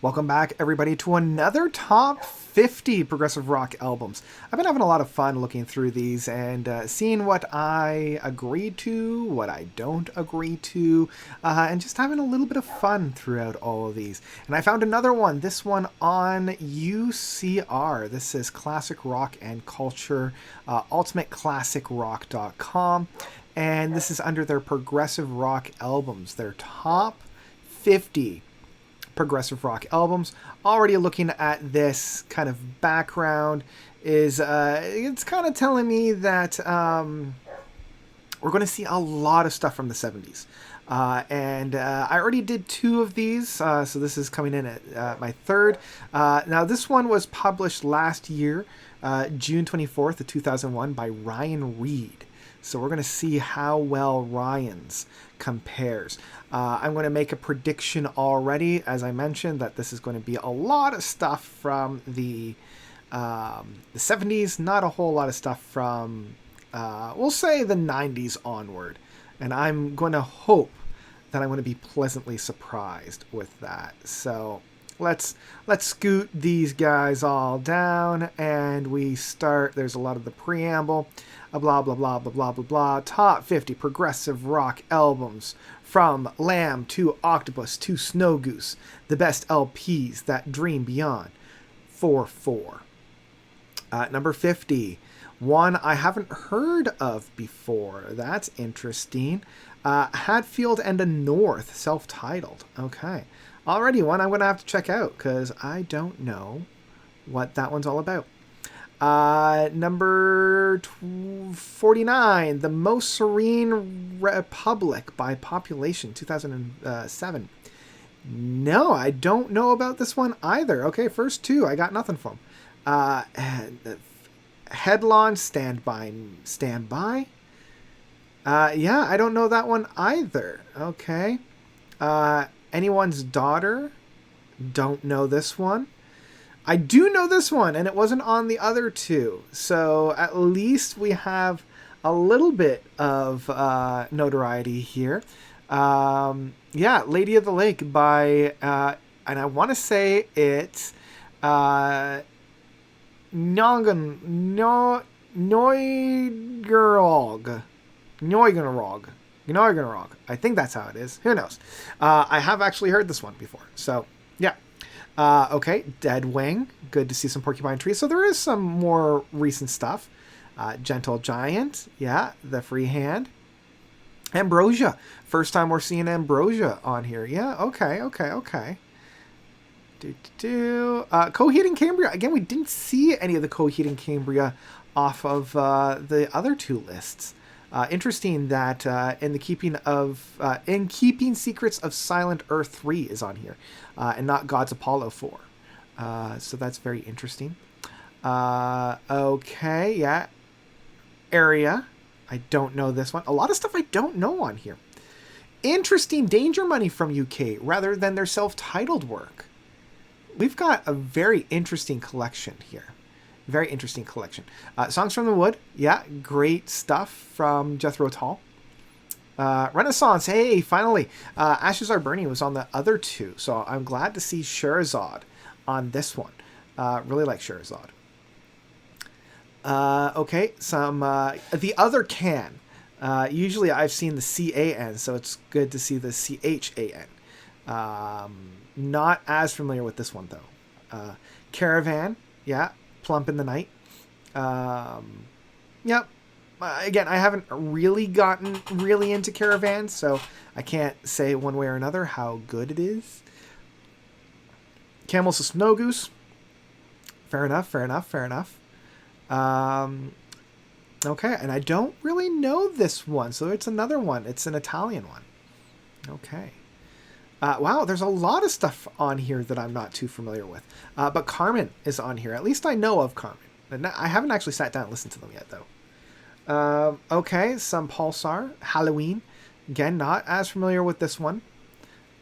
Welcome back, everybody, to another top 50 progressive rock albums. I've been having a lot of fun looking through these and seeing what I agree to, what I don't agree to, and just having a little bit of fun throughout all of these. And I found another one, this one on UCR. This is Classic Rock and Culture, ultimateclassicrock.com. And this is under their progressive rock albums, their top 50 progressive rock albums. Already looking at this kind of background is it's kind of telling me that we're going to see a lot of stuff from the 70s. And I already did two of these, so this is coming in at my third. Now this one was published last year, June 24th of 2001 by Ryan Reed. So we're going to see how well Ryan's compares. I'm going to make a prediction already, as I mentioned, that this is going to be a lot of stuff from the 70s, not a whole lot of stuff from, we'll say, the 90s onward. And I'm going to hope that I'm going to be pleasantly surprised with that. So let's scoot these guys all down, and we start. There's a lot of the preamble. Blah, blah, blah, blah, blah, blah, blah. Top 50 progressive rock albums from Lamb to Octopus to Snow Goose. The best LPs that dream beyond. 4-4. Number 50. One I haven't heard of before. That's interesting. Hatfield and the North, self-titled. Okay. Already one I'm going to have to check out because I don't know what that one's all about. Number 49, The Most Serene Republic by Population, 2007. No, I don't know about this one either. Okay, first two, I got nothing from. Headlawn, Stand By. Yeah, I don't know that one either. Okay. Anyone's Daughter. Don't know this one. I do know this one, and it wasn't on the other two. So at least we have a little bit of notoriety here. Yeah, Lady of the Lake by, and I want to say it's Neugerog. I think that's how it is. Who knows? I have actually heard this one before. So, yeah. Okay, Dead Wing. Good to see some Porcupine Tree. So there is some more recent stuff. Gentle Giant. Yeah, The Free Hand. Ambrosia. First time we're seeing Ambrosia on here. Yeah, okay. Coheed and Cambria. Again, we didn't see any of the Coheed and Cambria off of the other two lists. Interesting that in Keeping Secrets of Silent Earth 3 is on here, and not God's Apollo 4. So that's very interesting. Okay, yeah. Area. I don't know this one. A lot of stuff I don't know on here. Interesting, Danger Money from UK rather than their self-titled work. We've got a very interesting collection here. Very interesting collection. Songs from the Wood. Yeah, great stuff from Jethro Tull. Renaissance. Hey, finally. Ashes Are Burning was on the other two. So I'm glad to see Sherazade on this one. Really like Sherazade. Okay, some The Other Can. Usually I've seen the C-A-N, so it's good to see the C-H-A-N. Not as familiar with this one, though. Caravan. Yeah. Plump in the Night. Yep. Again, I haven't really gotten really into Caravan, so I can't say one way or another how good it is. Camels to Snow Goose. Fair enough. Okay, and I don't really know this one, so it's another one. It's an Italian one. Okay. Wow, there's a lot of stuff on here that I'm not too familiar with. But Carmen is on here. At least I know of Carmen. I haven't actually sat down and listened to them yet, though. Okay, some Pulsar. Halloween. Again, not as familiar with this one.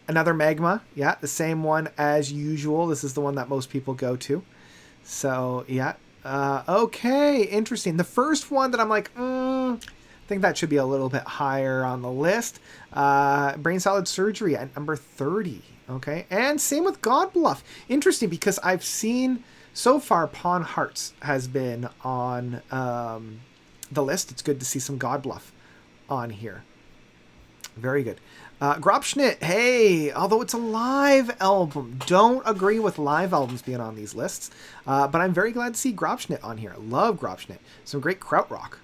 Another Magma. Yeah, the same one as usual. This is the one that most people go to. So, yeah. Okay, interesting. The first one that I'm like, I think that should be a little bit higher on the list. Brain Salad Surgery at number 30. Okay, and same with God Bluff. Interesting, because I've seen so far Pawn Hearts has been on the list. It's good to see some God Bluff on here. Very good. Grobschnitt, hey, although it's a live album, don't agree with live albums being on these lists, but I'm very glad to see Grobschnitt on here. Love Grobschnitt. Some great krautrock.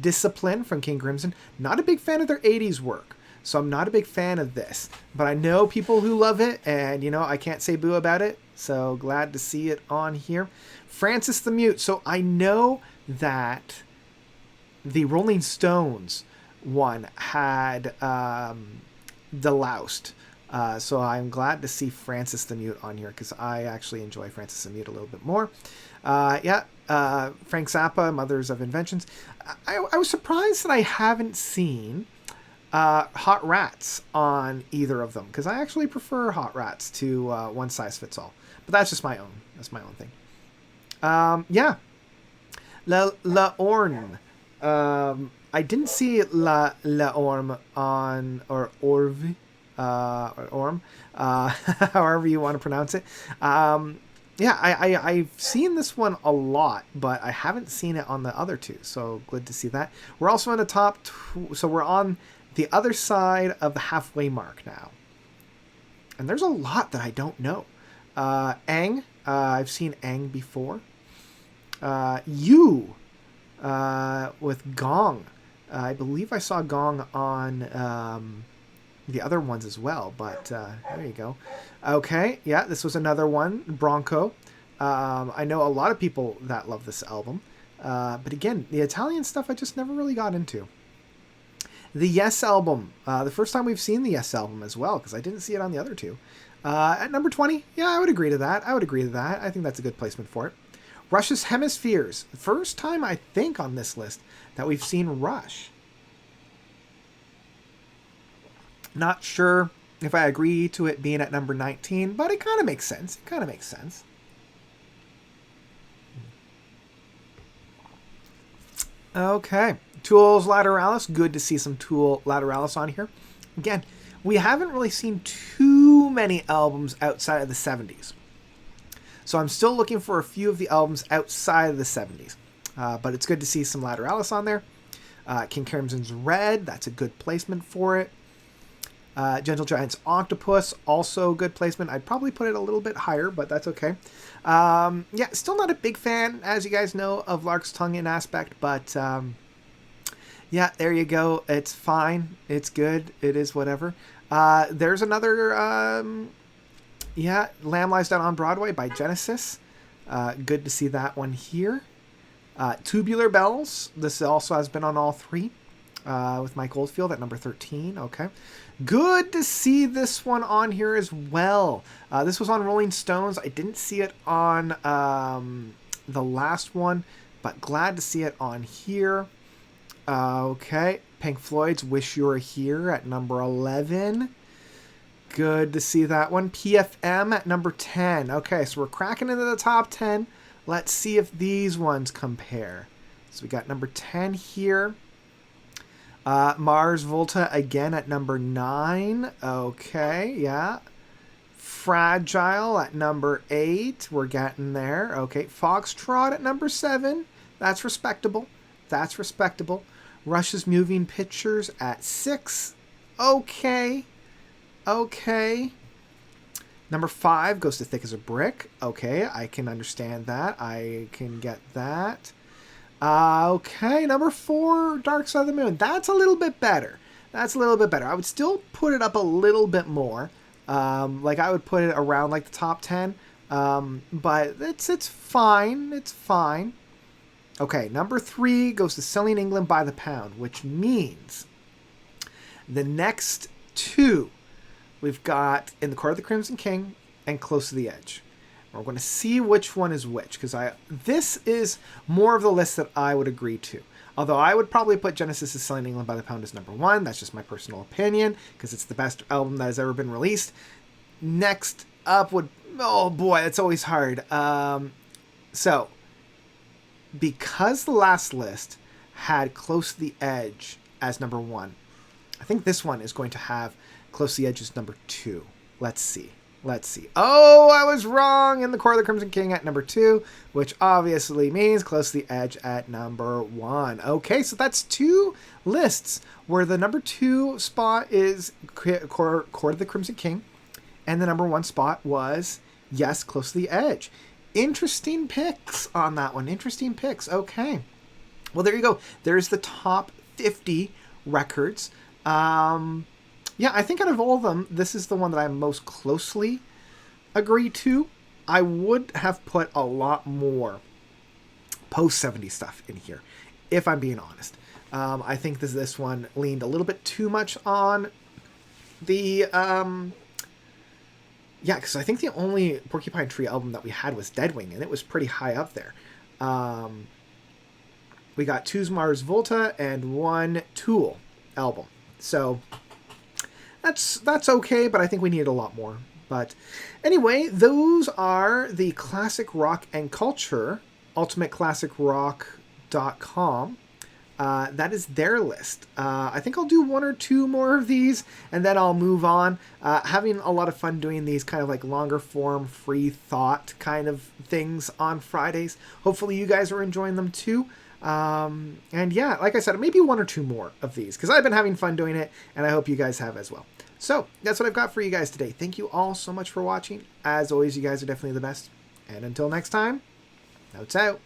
Discipline from King Crimson. Not a big fan of their 80s work, so I'm not a big fan of this. But I know people who love it, and, you know, I can't say boo about it, so glad to see it on here. Francis the Mute. So I know that the Rolling Stones one had Deloused. So I'm glad to see Francis the Mute on here, because I actually enjoy Francis the Mute a little bit more. Frank Zappa, Mothers of Inventions. I was surprised that I haven't seen Hot Rats on either of them, because I actually prefer Hot Rats to One Size Fits All. But that's just my own. That's my own thing. La Orne. I didn't see La Orme on, or Orve, or Orm, however you want to pronounce it. I've seen this one a lot, but I haven't seen it on the other two, so good to see that. We're also in the top, so we're on the other side of the halfway mark now. And there's a lot that I don't know. Aang, I've seen Aang before. You, with Gong. I believe I saw Gong on the other ones as well, but there you go. Okay, yeah, this was another one, Bronco. I know a lot of people that love this album, but again, the Italian stuff I just never really got into. The Yes album, the first time we've seen the Yes album as well, because I didn't see it on the other two. At number 20, yeah, I would agree to that. I think that's a good placement for it. Rush's Hemispheres, first time I think on this list that we've seen Rush. Not sure if I agree to it being at number 19, but it kind of makes sense. Okay. Tool's Lateralis. Good to see some Tool Lateralis on here. Again, we haven't really seen too many albums outside of the 70s. So I'm still looking for a few of the albums outside of the 70s. But it's good to see some Lateralis on there. King Crimson's Red. That's a good placement for it. Gentle Giant's Octopus, also good placement. I'd probably put it a little bit higher, but that's okay. Still not a big fan, as you guys know, of Lark's Tongue in Aspect, but there you go. It's fine. It's good. It is whatever. There's another, Lamb Lies Down on Broadway by Genesis. Good to see that one here. Tubular Bells. This also has been on all three. With Mike Oldfield at number 13. Okay. Good to see this one on here as well. This was on Rolling Stones. I didn't see it on the last one, but glad to see it on here. Okay. Pink Floyd's Wish You Were Here at number 11. Good to see that one. PFM at number 10. Okay, so we're cracking into the top 10. Let's see if these ones compare. So we got number 10 here. Mars Volta again at number 9. Okay, yeah. Fragile at number 8. We're getting there. Okay, Foxtrot at number 7. That's respectable. Rush's Moving Pictures at 6. Okay. Number 5 goes to Thick as a Brick. Okay, I can understand that. I can get that. Okay, number 4, Dark Side of the Moon. That's a little bit better. I would still put it up a little bit more. I would put it around the top 10. But it's fine. Okay, number 3 goes to Selling England by the Pound, which means the next 2 we've got In the Court of the Crimson King and Close to the Edge. We're going to see which one is which, because this is more of the list that I would agree to. Although I would probably put Genesis' Selling England by the Pound as number 1. That's just my personal opinion, because it's the best album that has ever been released. Next up would... Oh boy, it's always hard. So, because the last list had Close to the Edge as number 1, I think this one is going to have Close to the Edge as number 2. Let's see. Let's see. Oh, I was wrong in the Core of the Crimson King at number 2, which obviously means Close to the Edge at number 1. Okay, so that's 2 lists where the number 2 spot is Core of the Crimson King, and the number 1 spot was, yes, Close to the Edge. Interesting picks on that one. Interesting picks. Okay. Well, there you go. There's the top 50 records. Yeah, I think out of all of them, this is the one that I most closely agree to. I would have put a lot more post-70 stuff in here, if I'm being honest. I think this one leaned a little bit too much on the... yeah, because I think the only Porcupine Tree album that we had was Deadwing, and it was pretty high up there. We got 2's Mars Volta and 1 Tool album. So... That's okay, but I think we need a lot more. But anyway, those are the Classic Rock and Culture, ultimateclassicrock.com. That is their list. I think I'll do 1 or 2 more of these, and then I'll move on. Having a lot of fun doing these kind of like longer form, free thought kind of things on Fridays. Hopefully you guys are enjoying them too. And yeah, like I said, maybe 1 or 2 more of these, because I've been having fun doing it, and I hope you guys have as well. So that's what I've got for you guys today. Thank you all so much for watching. As always, you guys are definitely the best. And until next time, notes out.